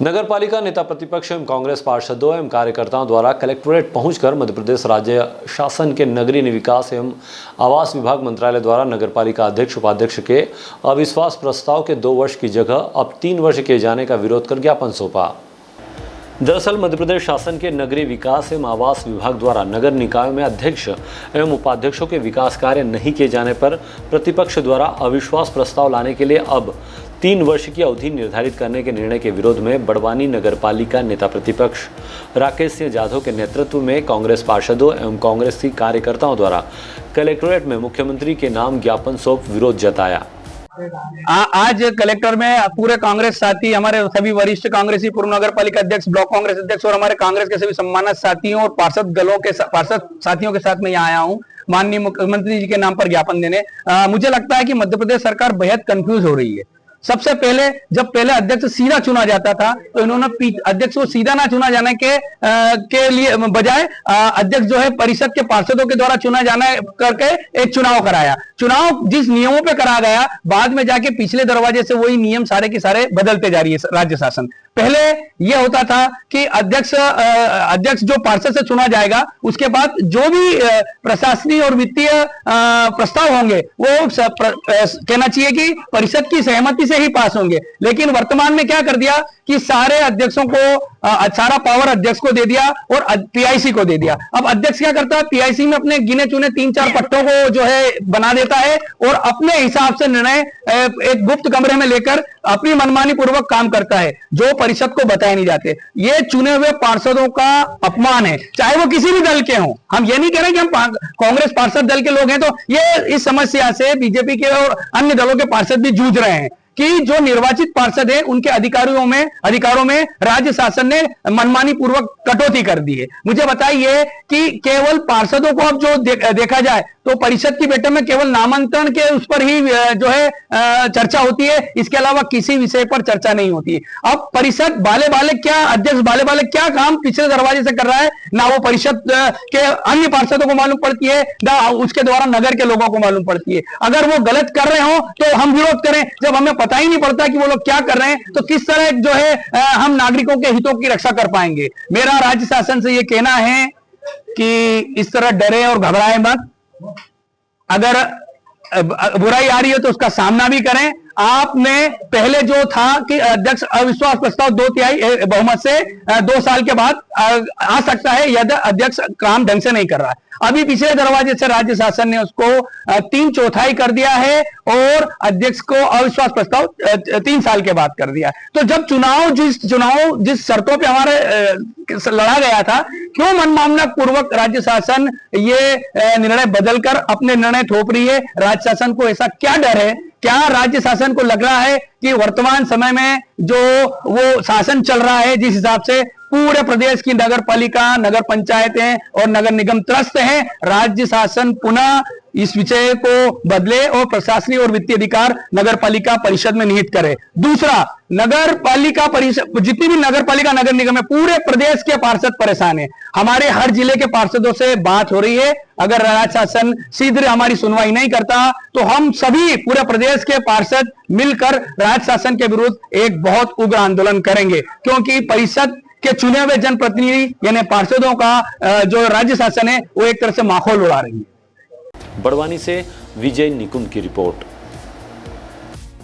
नगर पालिका नेता प्रतिपक्ष एवं कांग्रेस पार्षदों एवं कार्यकर्ताओं द्वारा कलेक्ट्रेट पहुंचकर मध्य प्रदेश राज्य शासन के नगरीय विकास एवं आवास विभाग मंत्रालय द्वारा नगर पालिका अध्यक्ष उपाध्यक्ष के अविश्वास प्रस्ताव के 2 वर्ष की जगह अब 3 वर्ष किए जाने का विरोध कर ज्ञापन सौंपा। दरअसल मध्य प्रदेश शासन के नगरीय विकास एवं आवास विभाग द्वारा नगर निकायों में अध्यक्ष एवं उपाध्यक्षों के विकास कार्य नहीं किए जाने पर प्रतिपक्ष द्वारा अविश्वास प्रस्ताव लाने के लिए अब 3 वर्ष की अवधि निर्धारित करने के निर्णय के विरोध में बड़वानी नगर पालिका नेता प्रतिपक्ष राकेश सिंह यादव के नेतृत्व में कांग्रेस पार्षदों एवं कांग्रेस की कार्यकर्ताओं द्वारा कलेक्ट्रेट में मुख्यमंत्री के नाम ज्ञापन सौंप विरोध जताया। आज कलेक्टर में पूरे कांग्रेस साथी, हमारे सभी वरिष्ठ कांग्रेसी, पूर्व नगर पालिका अध्यक्ष, ब्लॉक कांग्रेस अध्यक्ष और हमारे कांग्रेस के सभी सम्मानित साथियों और पार्षद साथियों के साथ मैं यहाँ आया हूँ माननीय मुख्यमंत्री जी के नाम पर ज्ञापन देने। मुझे लगता है कि मध्य प्रदेश सरकार बेहद कंफ्यूज हो रही है। सबसे पहले जब अध्यक्ष सीधा चुना जाता था तो इन्होंने अध्यक्ष को सीधा ना चुना जाने के लिए बजाय अध्यक्ष जो है परिषद के पार्षदों के द्वारा चुना जाना करके एक चुनाव कराया। चुनाव जिस नियमों पे करा गया, बाद में जाके पिछले दरवाजे से वही नियम सारे के सारे बदलते जा रही है राज्य शासन। पहले यह होता था कि अध्यक्ष जो पार्षद से चुना जाएगा, उसके बाद जो भी प्रशासनिक और वित्तीय प्रस्ताव होंगे वो कहना चाहिए कि परिषद की सहमति से ही पास होंगे। लेकिन वर्तमान में क्या कर दिया कि सारे अध्यक्षों को सारा पावर अध्यक्ष को दे दिया और पीआईसी को दे दिया। अब अध्यक्ष क्या करता है, पीआईसी में अपने गिने चुने 3-4 पट्टों को जो है बना देता है और अपने हिसाब से निर्णय एक गुप्त कमरे में लेकर अपनी मनमानी पूर्वक काम करता है, जो परिषद को बताए नहीं जाते। ये चुने हुए पार्षदों का अपमान है, चाहे वो किसी भी दल के हों। हम ये नहीं कह रहे कि हम कांग्रेस पार्षद दल के लोग हैं तो ये इस समस्या से बीजेपी के और अन्य दलों के पार्षद भी जूझ रहे हैं कि जो निर्वाचित पार्षद है उनके अधिकारों में राज्य शासन ने मनमानी पूर्वक कटौती कर दी है। मुझे बताइए कि केवल पार्षदों को अब जो देखा जाए तो परिषद की बैठक में केवल नामांकन के उस पर ही जो है चर्चा होती है, इसके अलावा किसी विषय पर चर्चा नहीं होती है। अब परिषद अध्यक्ष बाले क्या काम पिछले दरवाजे से कर रहा है, ना वो परिषद के अन्य पार्षदों को मालूम पड़ती है, ना उसके द्वारा नगर के लोगों को मालूम पड़ती है। अगर वो गलत कर रहे हो तो हम विरोध करें, जब हमें पता ही नहीं पड़ता कि वो लोग क्या कर रहे हैं तो किस तरह जो है हम नागरिकों के हितों की रक्षा कर पाएंगे। मेरा राज्य शासन से ये कहना है कि इस तरह डरे और घबराए मत। अगर बुराई आ रही है तो उसका सामना भी करें। आपने पहले जो था कि अध्यक्ष अविश्वास प्रस्ताव 2/3 बहुमत से 2 साल के बाद आ सकता है यदि अध्यक्ष काम ढंग से नहीं कर रहा है। अभी पिछले दरवाजे से राज्य शासन ने उसको 3/4 कर दिया है और अध्यक्ष को अविश्वास प्रस्ताव 3 साल के बाद कर दिया। तो जब चुनाव जिस शर्तों पे हमारे लड़ा गया था, क्यों मनमाना पूर्वक राज्य शासन ये निर्णय बदलकर अपने निर्णय थोप रही है? राज्य शासन को ऐसा क्या डर है? क्या राज्य शासन को लग रहा है कि वर्तमान समय में जो वो शासन चल रहा है, जिस हिसाब से पूरे प्रदेश की नगर पालिका, नगर पंचायतें और नगर निगम त्रस्त हैं, राज्य शासन पुनः इस विषय को बदले और प्रशासनिक और वित्तीय अधिकार नगर पालिका परिषद में निहित करे। दूसरा, नगर पालिका परिषद, जितनी भी नगर पालिका नगर निगम है, पूरे प्रदेश के पार्षद परेशान है। हमारे हर जिले के पार्षदों से बात हो रही है, अगर राज्य शासन शीघ्र हमारी सुनवाई नहीं करता तो हम सभी पूरे प्रदेश के पार्षद मिलकर राज्य शासन के विरुद्ध एक बहुत उग्र आंदोलन करेंगे, क्योंकि परिषद के चुने हुए जनप्रतिनिधि यानी पार्षदों का जो राज्य शासन है वो एक तरह से माहौल उड़ा रही है। बड़वानी से विजय निकुंज की रिपोर्ट।